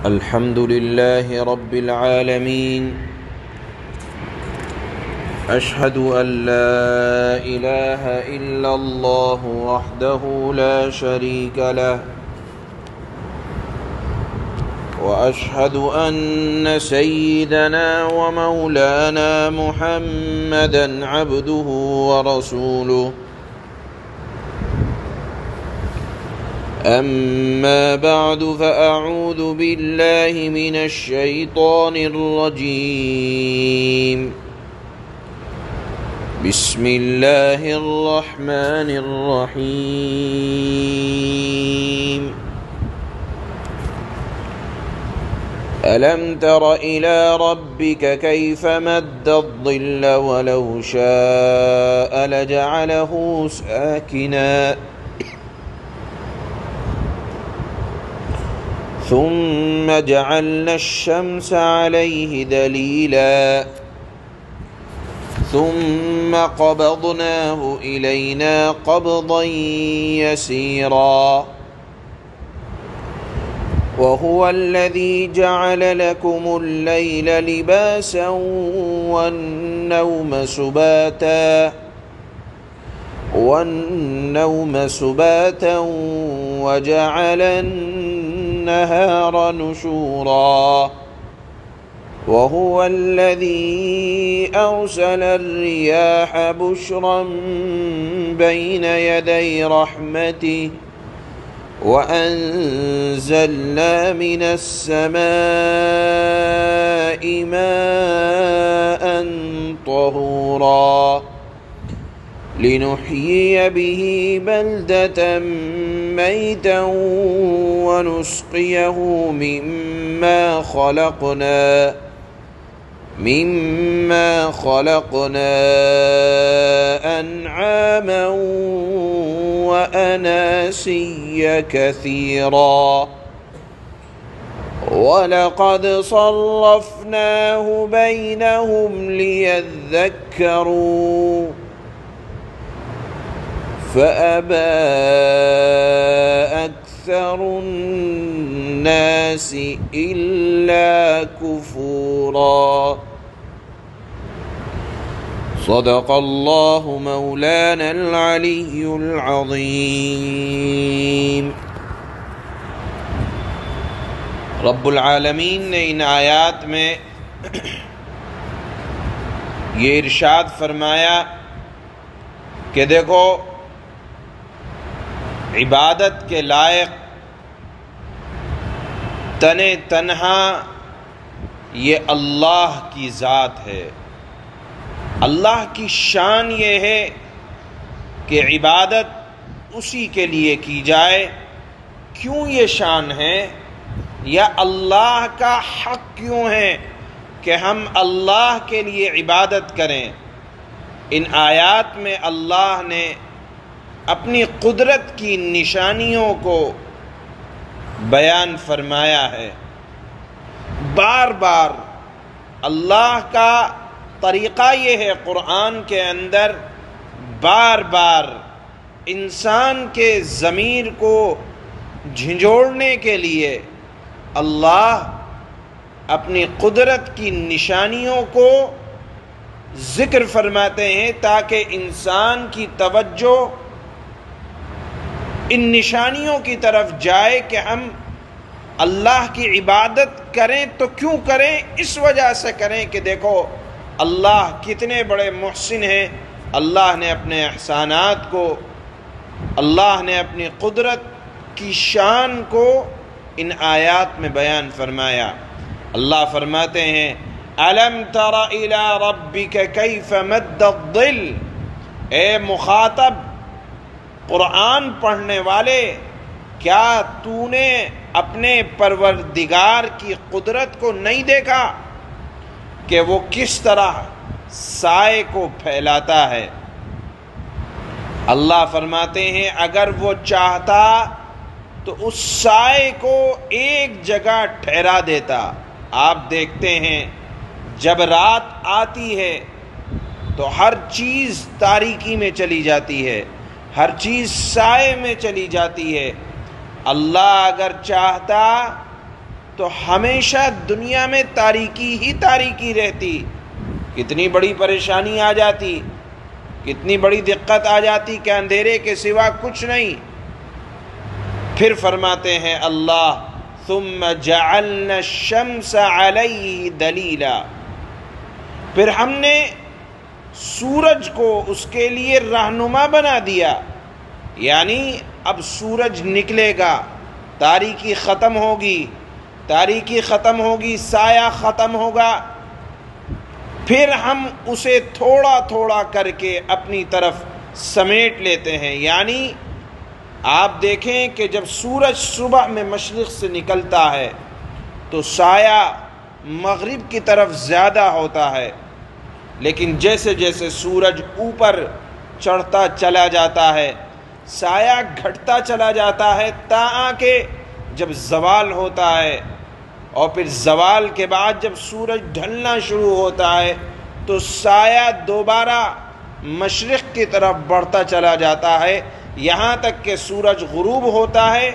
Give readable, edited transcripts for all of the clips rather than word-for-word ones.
الحمد لله رب العالمين. أشهد أن لا إله إلا الله وحده لا شريك له، وأشهد أن سيدنا ومولانا محمدًا عبده ورسوله. أما بعد فأعوذ بالله من الشيطان الرجيم. بسم الله الرحمن الرحيم. ألم تر إلى ربك كيف مد الظل ولو شاء لجعله ساكنا ثم جعلنا الشمس عليه دليلا ثم قبضناه إلينا قبضا يسيرا وهو الذي جعل لكم الليل لباسا والنوم سباتا وجعل النهار نشورا وهو الذي أرسل الرياح بشرا بين يدي رحمته وأنزلنا من السماء ماء طهورا لنحيي به بلدة ميتا ونسقيه مما خلقنا أنعاما وأناسيا كثيرا ولقد صرفناه بينهم ليذكروا فأبى أكثر الناس إلا كفورا. صدق الله مولانا العلي العظيم. رب العالمین نے ان آیات میں یہ ارشاد فرمایا کہ دیکھو عبادت کے لائق تنہا یہ اللہ کی ذات ہے. اللہ کی شان یہ ہے کہ عبادت اسی کے لیے کی جائے. کیوں یہ شان ہے یا اللہ کا حق کیوں ہے کہ ہم اللہ کے لیے عبادت کریں؟ ان آیات میں اللہ نے اپنی قدرت کی نشانیوں کو بیان فرمایا ہے. بار بار اللہ کا طریقہ یہ ہے قرآن کے اندر بار بار انسان کے ضمیر کو جھنجھوڑنے کے لیے اللہ اپنی قدرت کی نشانیوں کو ذکر فرماتے ہیں تاکہ انسان کی توجہ ان نشانیوں کی طرف جائے کہ ہم اللہ کی عبادت کریں تو کیوں کریں؟ اس وجہ سے کریں کہ دیکھو اللہ کتنے بڑے محسن ہیں. اللہ نے اپنے احسانات کو، اللہ نے اپنی قدرت کی شان کو ان آیات میں بیان فرمایا. اللہ فرماتے ہیں أَلَمْ تَرَ إِلَىٰ رَبِّكَ كَيْفَ مَدَّ الظِّلَّ. اے مخاطب قرآن پڑھنے والے، کیا تو نے اپنے پروردگار کی قدرت کو نہیں دیکھا کہ وہ کس طرح سائے کو پھیلاتا ہے؟ اللہ فرماتے ہیں اگر وہ چاہتا تو اس سائے کو ایک جگہ ٹھہرا دیتا. آپ دیکھتے ہیں جب رات آتی ہے تو ہر چیز تاریکی میں چلی جاتی ہے، ہر چیز سائے میں چلی جاتی ہے. اللہ اگر چاہتا تو ہمیشہ دنیا میں تاریکی ہی تاریکی رہتی، کتنی بڑی پریشانی آ جاتی، کتنی بڑی دقت آ جاتی کہ اندھیرے کے سوا کچھ نہیں۔ پھر فرماتے ہیں اللہ ثم جعلنا الشمس علیہ دلیلا، پھر ہم نے سورج کو اس کے لیے رہنما بنا دیا، یعنی اب سورج نکلے گا، تاریکی ختم ہوگی، تاریکی ختم ہوگی، سایہ ختم ہوگا، پھر ہم اسے تھوڑا تھوڑا کر کے اپنی طرف سمیٹ لیتے ہیں۔ یعنی آپ دیکھیں کہ جب سورج صبح میں مشرق سے نکلتا ہے تو سایہ مغرب کی طرف زیادہ ہوتا ہے، لیکن جیسے جیسے سورج اوپر چڑھتا چلا جاتا ہے سایہ گھٹتا چلا جاتا ہے، تاں کہ جب زوال ہوتا ہے اور پھر زوال کے بعد جب سورج ڈھلنا شروع ہوتا ہے تو سایہ دوبارہ مشرق کی طرف بڑھتا چلا جاتا ہے، یہاں تک کہ سورج غروب ہوتا ہے،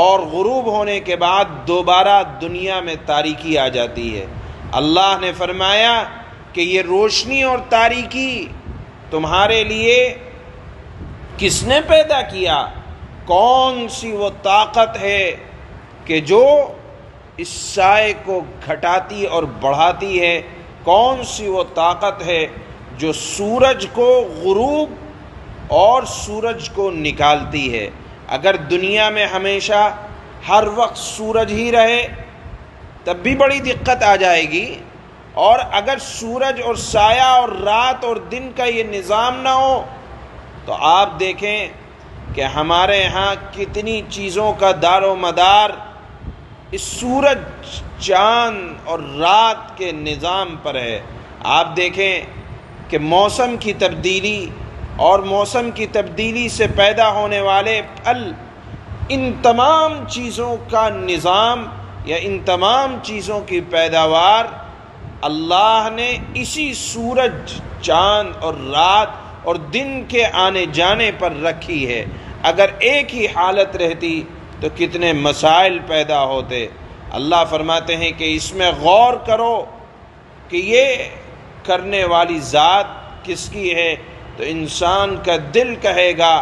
اور غروب ہونے کے بعد دوبارہ دنیا میں تاریکی آ جاتی ہے۔ اللہ نے فرمایا کہ یہ روشنی اور تاریکی تمہارے لیے کس نے پیدا کیا؟ کون سی وہ طاقت ہے کہ جو اس سائے کو گھٹاتی اور بڑھاتی ہے؟ کون سی وہ طاقت ہے جو سورج کو غروب اور سورج کو نکالتی ہے؟ اگر دنیا میں ہمیشہ ہر وقت سورج ہی رہے تب بھی بڑی دقت آ جائے گی، اور اگر سورج اور سایہ اور رات اور دن کا یہ نظام نہ ہو تو آپ دیکھیں کہ ہمارے ہاں کتنی چیزوں کا دار و مدار اس سورج، چاند اور رات کے نظام پر ہے۔ آپ دیکھیں کہ موسم کی تبدیلی اور موسم کی تبدیلی سے پیدا ہونے والے پھل، ان تمام چیزوں کا نظام یا ان تمام چیزوں کی پیداوار اللہ نے اسی سورج، چاند اور رات اور دن کے آنے جانے پر رکھی ہے۔ اگر ایک ہی حالت رہتی تو کتنے مسائل پیدا ہوتے۔ اللہ فرماتے ہیں کہ اس میں غور کرو کہ یہ کرنے والی ذات کس کی ہے، تو انسان کا دل کہے گا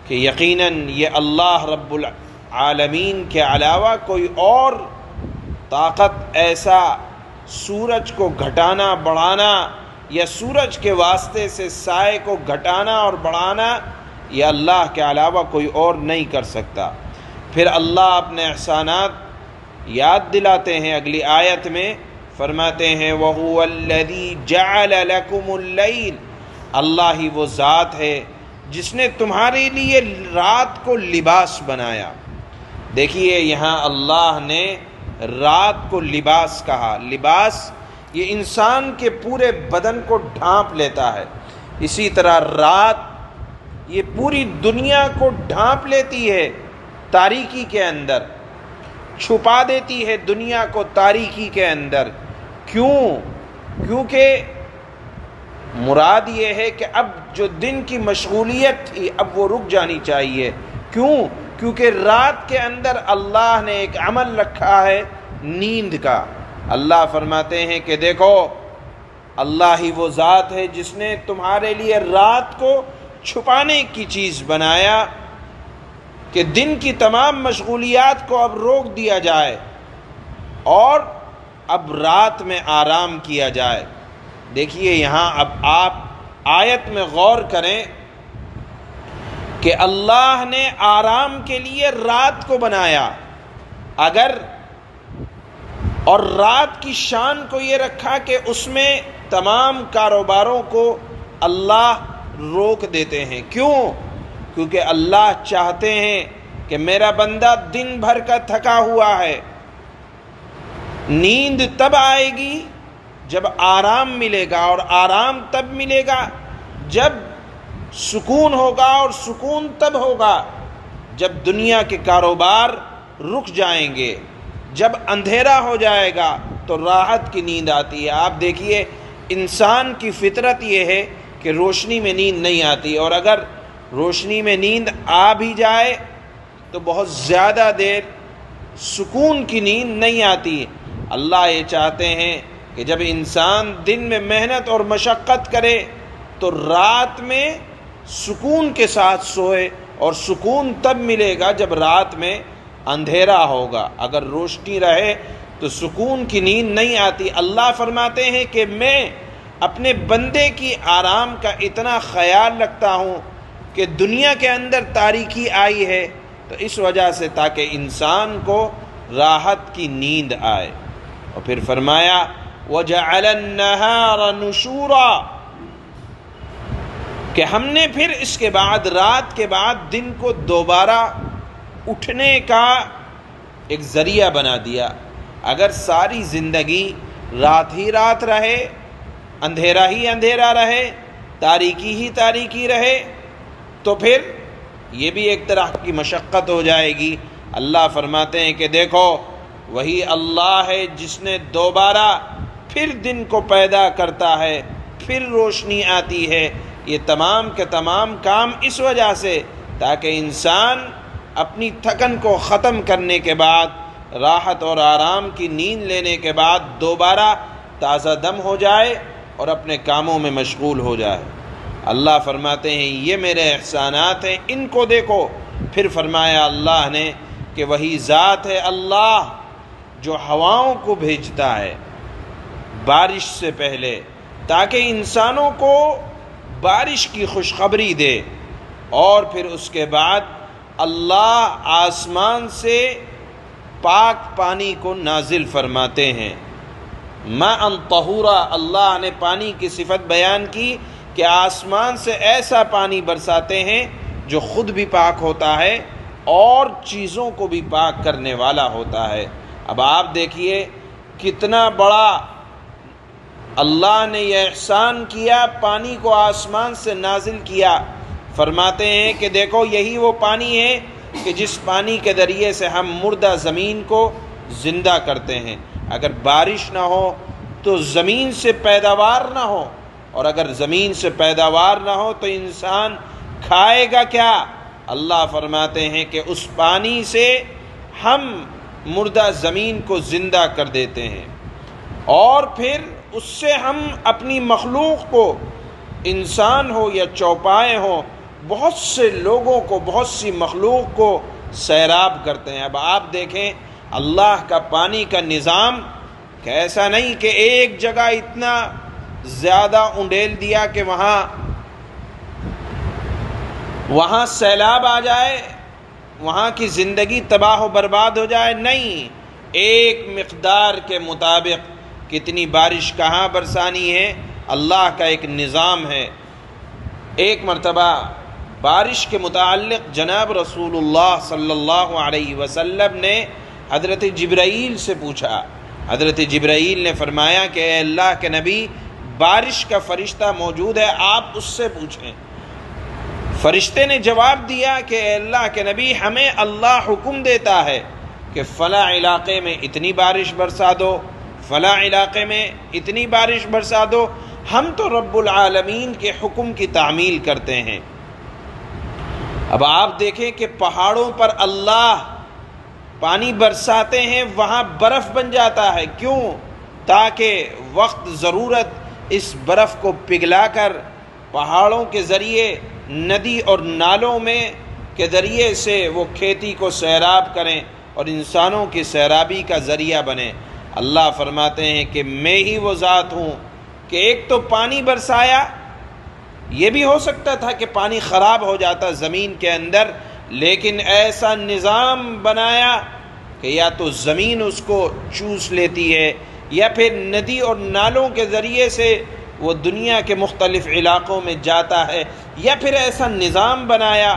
کہ یقیناً یہ اللہ رب العالمین کے علاوہ کوئی اور طاقت ایسا سورج کو گھٹانا بڑھانا یا سورج کے واسطے سے سائے کو گھٹانا اور بڑھانا یہ اللہ کے علاوہ کوئی اور نہیں کر سکتا۔ پھر اللہ اپنے احسانات یاد دلاتے ہیں، اگلی آیت میں فرماتے ہیں وَهُوَ الَّذِي جَعَلَ لَكُمُ اللَّيْلَ، اللہ ہی وہ ذات ہے جس نے تمہارے لیے رات کو لباس بنایا۔ دیکھیے یہاں اللہ نے رات کو لباس کہا۔ لباس یہ انسان کے پورے بدن کو ڈھانپ لیتا ہے، اسی طرح رات یہ پوری دنیا کو ڈھانپ لیتی ہے، تاریکی کے اندر چھپا دیتی ہے دنیا کو تاریکی کے اندر۔ کیونکہ مراد یہ ہے کہ اب جو دن کی مشغولیت تھی اب وہ رک جانی چاہیے۔ کیونکہ رات کے اندر اللہ نے ایک عمل رکھا ہے نیند کا۔ اللہ فرماتے ہیں کہ دیکھو اللہ ہی وہ ذات ہے جس نے تمہارے لیے رات کو چھپانے کی چیز بنایا کہ دن کی تمام مشغولیات کو اب روک دیا جائے اور اب رات میں آرام کیا جائے۔ دیکھیے یہاں اب آپ آیت میں غور کریں کہ اللہ نے آرام کے لیے رات کو بنایا، اور رات کی شان کو یہ رکھا کہ اس میں تمام کاروباروں کو اللہ روک دیتے ہیں۔ کیونکہ اللہ چاہتے ہیں کہ میرا بندہ دن بھر کا تھکا ہوا ہے، نیند تب آئے گی جب آرام ملے گا، اور آرام تب ملے گا جب سکون ہوگا، اور سکون تب ہوگا جب دنیا کے کاروبار رک جائیں گے۔ جب اندھیرا ہو جائے گا تو راحت کی نیند آتی ہے۔ آپ دیکھیے انسان کی فطرت یہ ہے کہ روشنی میں نیند نہیں آتی، اور اگر روشنی میں نیند آ بھی جائے تو بہت زیادہ دیر سکون کی نیند نہیں آتی۔ اللہ یہ چاہتے ہیں کہ جب انسان دن میں محنت اور مشقت کرے تو رات میں سکون کے ساتھ سوئے، اور سکون تب ملے گا جب رات میں اندھیرا ہوگا۔ اگر روشنی رہے تو سکون کی نیند نہیں آتی۔ اللہ فرماتے ہیں کہ میں اپنے بندے کی آرام کا اتنا خیال رکھتا ہوں کہ دنیا کے اندر تاریکی آئی ہے تو اس وجہ سے تاکہ انسان کو راحت کی نیند آئے۔ اور پھر فرمایا وَجَعَلَ النَّهَارَ نُشُورًا، کہ ہم نے پھر اس کے بعد رات کے بعد دن کو دوبارہ اٹھنے کا ایک ذریعہ بنا دیا۔ اگر ساری زندگی رات ہی رات رہے، اندھیرا ہی اندھیرا رہے، تاریکی ہی تاریکی رہے تو پھر یہ بھی ایک طرح کی مشقت ہو جائے گی۔ اللہ فرماتے ہیں کہ دیکھو وہی اللہ ہے جس نے دوبارہ پھر دن کو پیدا کرتا ہے، پھر روشنی آتی ہے۔ یہ تمام کے تمام کام اس وجہ سے تاکہ انسان اپنی تھکن کو ختم کرنے کے بعد، راحت اور آرام کی نیند لینے کے بعد دوبارہ تازہ دم ہو جائے اور اپنے کاموں میں مشغول ہو جائے۔ اللہ فرماتے ہیں یہ میرے احسانات ہیں، ان کو دیکھو۔ پھر فرمایا اللہ نے کہ وہی ذات ہے اللہ جو ہواؤں کو بھیجتا ہے بارش سے پہلے تاکہ انسانوں کو بارش کی خوشخبری دے، اور پھر اس کے بعد اللہ آسمان سے پاک پانی کو نازل فرماتے ہیں۔ ماء طہورا، اللہ نے پانی کی صفت بیان کی کہ آسمان سے ایسا پانی برساتے ہیں جو خود بھی پاک ہوتا ہے اور چیزوں کو بھی پاک کرنے والا ہوتا ہے۔ اب آپ دیکھیے کتنا بڑا اللہ نے یہ احسان کیا، پانی کو آسمان سے نازل کیا۔ فرماتے ہیں کہ دیکھو یہی وہ پانی ہے کہ جس پانی کے ذریعے سے ہم مردہ زمین کو زندہ کرتے ہیں۔ اگر بارش نہ ہو تو زمین سے پیداوار نہ ہو، اور اگر زمین سے پیداوار نہ ہو تو انسان کھائے گا کیا؟ اللہ فرماتے ہیں کہ اس پانی سے ہم مردہ زمین کو زندہ کر دیتے ہیں، اور پھر اس سے ہم اپنی مخلوق کو، انسان ہو یا چوپائے ہوں، بہت سے لوگوں کو، بہت سی مخلوق کو سیراب کرتے ہیں۔ اب آپ دیکھیں اللہ کا پانی کا نظام کہ ایسا نہیں کہ ایک جگہ اتنا زیادہ انڈیل دیا کہ وہاں سیلاب آ جائے، وہاں کی زندگی تباہ و برباد ہو جائے، نہیں، ایک مقدار کے مطابق کتنی بارش کہاں برسانی ہے اللہ کا ایک نظام ہے۔ ایک مرتبہ بارش کے متعلق جناب رسول اللہ صلی اللہ علیہ وسلم نے حضرت جبرائیل سے پوچھا۔ حضرت جبرائیل نے فرمایا کہ اے اللہ کے نبی، بارش کا فرشتہ موجود ہے، آپ اس سے پوچھیں۔ فرشتے نے جواب دیا کہ اے اللہ کے نبی، ہمیں اللہ حکم دیتا ہے کہ فلاں علاقے میں اتنی بارش برسا دو، فلاں علاقے میں اتنی بارش برسا دو، ہم تو رب العالمین کے حکم کی تعمیل کرتے ہیں۔ اب آپ دیکھیں کہ پہاڑوں پر اللہ پانی برساتے ہیں، وہاں برف بن جاتا ہے، کیوں؟ تاکہ وقت ضرورت اس برف کو پگھلا کر پہاڑوں کے ذریعے ندی اور نالوں میں کے ذریعے سے وہ کھیتی کو سیراب کریں اور انسانوں کی سیرابی کا ذریعہ بنے۔ اللہ فرماتے ہیں کہ میں ہی وہ ذات ہوں کہ ایک تو پانی برسایا، یہ بھی ہو سکتا تھا کہ پانی خراب ہو جاتا زمین کے اندر، لیکن ایسا نظام بنایا کہ یا تو زمین اس کو چوس لیتی ہے یا پھر ندی اور نالوں کے ذریعے سے وہ دنیا کے مختلف علاقوں میں جاتا ہے، یا پھر ایسا نظام بنایا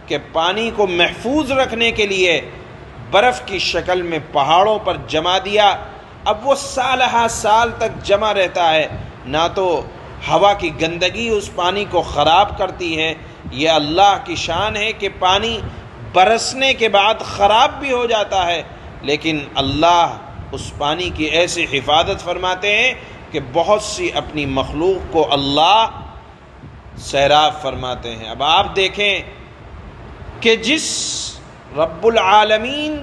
کہ پانی کو محفوظ رکھنے کے لیے برف کی شکل میں پہاڑوں پر جما دیا۔ اب وہ سال ہا سال تک جمع رہتا ہے، نہ تو ہوا کی گندگی اس پانی کو خراب کرتی ہے۔ یہ اللہ کی شان ہے کہ پانی برسنے کے بعد خراب بھی ہو جاتا ہے، لیکن اللہ اس پانی کی ایسی حفاظت فرماتے ہیں کہ بہت سی اپنی مخلوق کو اللہ سیراب فرماتے ہیں۔ اب آپ دیکھیں کہ جس رب العالمین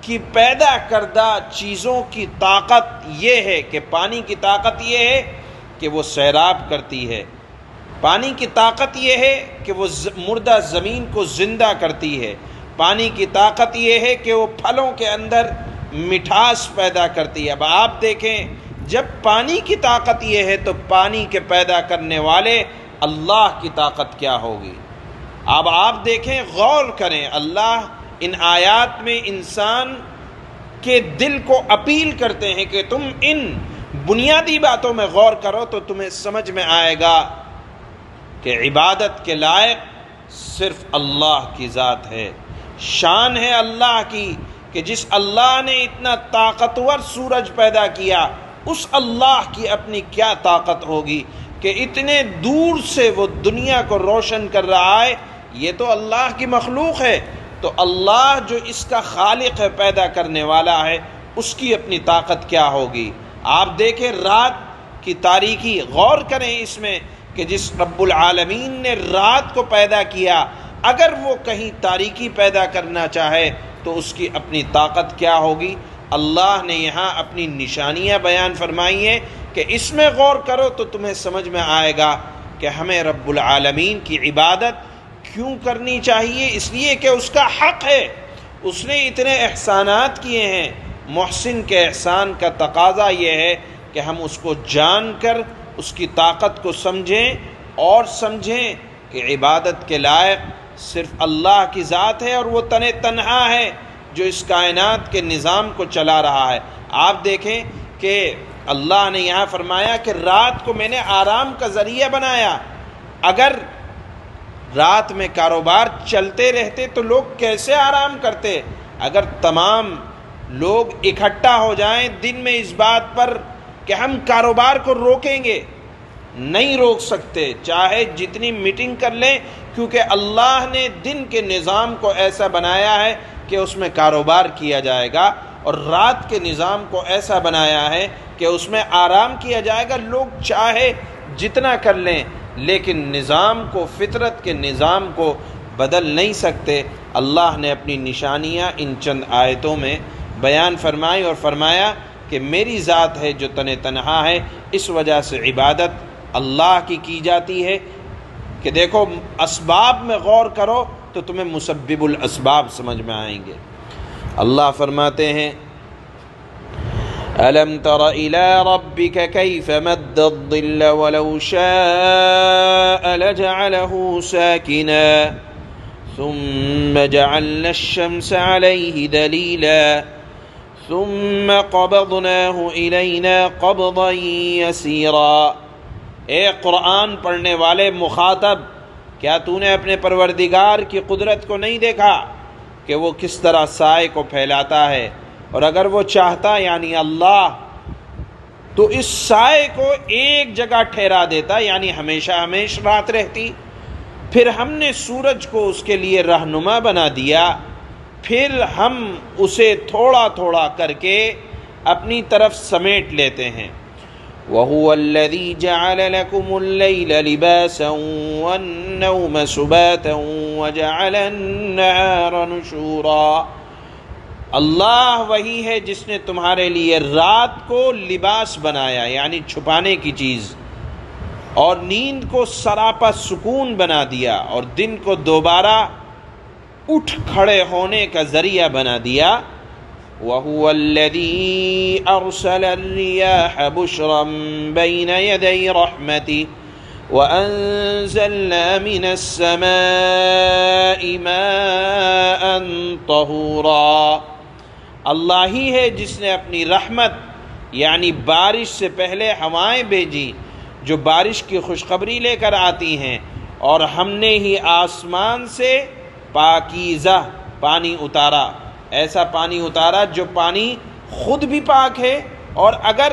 کی پیدا کردہ چیزوں کی طاقت یہ ہے کہ پانی کی طاقت یہ ہے کہ وہ سیراب کرتی ہے، پانی کی طاقت یہ ہے کہ وہ مردہ زمین کو زندہ کرتی ہے، پانی کی طاقت یہ ہے کہ وہ پھلوں کے اندر مٹھاس پیدا کرتی ہے۔ اب آپ دیکھیں جب پانی کی طاقت یہ ہے تو پانی کے پیدا کرنے والے اللہ کی طاقت کیا ہوگی۔ اب آپ دیکھیں، غور کریں، اللہ ان آیات میں انسان کے دل کو اپیل کرتے ہیں کہ تم ان بنیادی باتوں میں غور کرو تو تمہیں سمجھ میں آئے گا کہ عبادت کے لائق صرف اللہ کی ذات ہے۔ شان ہے اللہ کی کہ جس اللہ نے اتنا طاقتور سورج پیدا کیا، اس اللہ کی اپنی کیا طاقت ہوگی کہ اتنے دور سے وہ دنیا کو روشن کر رہا ہے۔ یہ تو اللہ کی مخلوق ہے، تو اللہ جو اس کا خالق ہے، پیدا کرنے والا ہے، اس کی اپنی طاقت کیا ہوگی۔ آپ دیکھیں رات کی تاریکی، غور کریں اس میں کہ جس رب العالمین نے رات کو پیدا کیا، اگر وہ کہیں تاریکی پیدا کرنا چاہے تو اس کی اپنی طاقت کیا ہوگی۔ اللہ نے یہاں اپنی نشانیاں بیان فرمائی ہیں کہ اس میں غور کرو تو تمہیں سمجھ میں آئے گا کہ ہمیں رب العالمین کی عبادت کیوں کرنی چاہیے۔ اس لیے کہ اس کا حق ہے، اس نے اتنے احسانات کیے ہیں۔ محسن کے احسان کا تقاضا یہ ہے کہ ہم اس کو جان کر اس کی طاقت کو سمجھیں اور سمجھیں کہ عبادت کے لائق صرف اللہ کی ذات ہے، اور وہ تنہا ہے جو اس کائنات کے نظام کو چلا رہا ہے۔ آپ دیکھیں کہ اللہ نے یہاں فرمایا کہ رات کو میں نے آرام کا ذریعہ بنایا۔ اگر رات میں کاروبار چلتے رہتے تو لوگ کیسے آرام کرتے؟ اگر تمام لوگ اکٹھا ہو جائیں دن میں اس بات پر کہ ہم کاروبار کو روکیں گے، نہیں روک سکتے، چاہے جتنی میٹنگ کر لیں، کیونکہ اللہ نے دن کے نظام کو ایسا بنایا ہے کہ اس میں کاروبار کیا جائے گا، اور رات کے نظام کو ایسا بنایا ہے کہ اس میں آرام کیا جائے گا۔ لوگ چاہے جتنا کر لیں لیکن نظام کو، فطرت کے نظام کو بدل نہیں سکتے۔ اللہ نے اپنی نشانیاں ان چند آیتوں میں بیان فرمائی اور فرمایا کہ میری ذات ہے جو تنہا ہے، اس وجہ سے عبادت اللہ کی جاتی ہے۔ کہ دیکھو اسباب میں غور کرو تو تمہیں مسبب الاسباب سمجھ میں آئیں گے۔ اللہ فرماتے ہیں أَلَمْ تَرَ إِلَىٰ رَبِّكَ كَيْفَ مَدَّ الظِّلَّ وَلَوْ شَاءَ لَجَعَلَهُ سَاكِنًا ثُمَّ جَعَلْنَا الشَّمْسَ عَلَيْهِ دَلِيلًا ثُمَّ قَبَضْنَاهُ إِلَيْنَا قَبْضًا يَسِيرًا۔ اے قرآن پڑھنے والے مخاطب، کیا تو نے اپنے پروردگار کی قدرت کو نہیں دیکھا کہ وہ کس طرح سائے کو پھیلاتا ہے، اور اگر وہ چاہتا یعنی اللہ تو اس سائے کو ایک جگہ ٹھہرا دیتا، یعنی ہمیشہ رات رہتی۔ پھر ہم نے سورج کو اس کے لیے رہنما بنا دیا، پھر ہم اسے تھوڑا تھوڑا کر کے اپنی طرف سمیٹ لیتے ہیں۔ وَهُوَ الَّذِي جَعَلَ لَكُمُ اللَّيْلَ لِبَاسًا وَالنَّوْمَ سُبَاتًا وَجَعَلَ النَّهَارَ نُشُورًا۔ اللہ وہی ہے جس نے تمہارے لیے رات کو لباس بنایا، یعنی چھپانے کی چیز، اور نیند کو سراپا سکون بنا دیا، اور دن کو دوبارہ اٹھ کھڑے ہونے کا ذریعہ بنا دیا۔ وَهُوَ الَّذِي أَرْسَلَ الرِّيَاحَ بُشْرًا بَيْنَ يَدَيْ رَحْمَتِهِ وَأَنزَلْنَا مِنَ السَّمَاءِ مَاءً طَهُورًا۔ اللہ ہی ہے جس نے اپنی رحمت یعنی بارش سے پہلے ہوائیں بھیجی جو بارش کی خوشخبری لے کر آتی ہیں، اور ہم نے ہی آسمان سے پاکیزہ پانی اتارا، ایسا پانی اتارا جو پانی خود بھی پاک ہے، اور اگر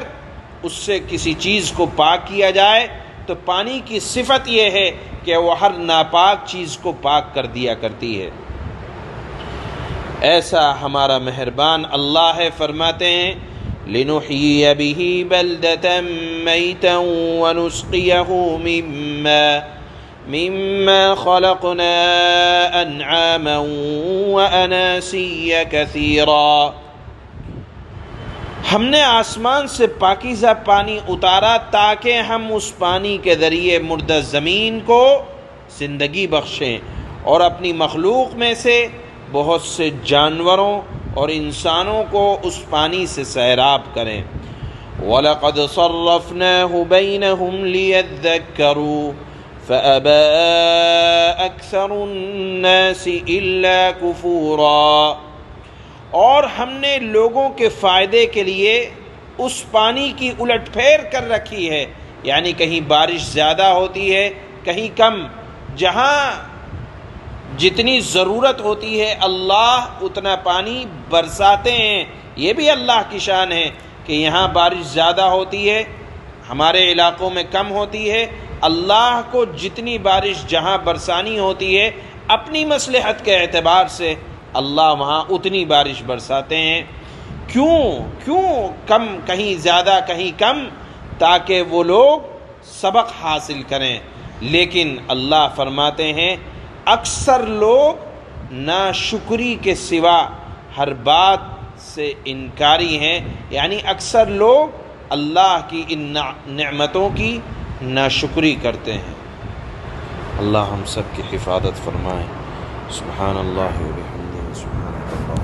اس سے کسی چیز کو پاک کیا جائے تو پانی کی صفت یہ ہے کہ وہ ہر ناپاک چیز کو پاک کر دیا کرتی ہے۔ ایسا ہمارا مہربان اللہ ہے، فرماتے ہیں لِنُحْيِيَ بِهِ بَلْدَةً مَيْتًا وَنُسْقِيَهُ مِمَّا خَلَقْنَا أَنْعَامًا وَأَنَاسِيَّ كَثِيرًا۔ ہم نے آسمان سے پاکیزہ پانی اتارا تاکہ ہم اس پانی کے ذریعے مردہ زمین کو زندگی بخشیں اور اپنی مخلوق میں سے بہت سے جانوروں اور انسانوں کو اس پانی سے سیراب کریں۔ وَلَقَدْ صَرَّفْنَاهُ بَيْنَهُمْ لِيَذَّكَّرُوا فَأَبَى أَكْثَرُ النَّاسِ إِلَّا كُفُورًا، اور ہم نے لوگوں کے فائدے کے لیے اس پانی کی الٹ پھیر کر رکھی ہے، یعنی کہیں بارش زیادہ ہوتی ہے کہیں کم، جہاں جتنی ضرورت ہوتی ہے اللہ اتنا پانی برساتے ہیں۔ یہ بھی اللہ کی شان ہے کہ یہاں بارش زیادہ ہوتی ہے ہمارے علاقوں میں کم ہوتی ہے، اللہ کو جتنی بارش جہاں برسانی ہوتی ہے اپنی مصلحت کے اعتبار سے اللہ وہاں اتنی بارش برساتے ہیں۔ کیوں کم کہیں زیادہ کہیں کم؟ تاکہ وہ لوگ سبق حاصل کریں۔ لیکن اللہ فرماتے ہیں اکثر لوگ ناشکری کے سوا ہر بات سے انکاری ہیں، یعنی اکثر لوگ اللہ کی ان نعمتوں کی ناشکری کرتے ہیں۔ اللہ ہم سب کی حفاظت فرمائے۔ سبحان اللہ و بحمدہ، سبحان اللہ۔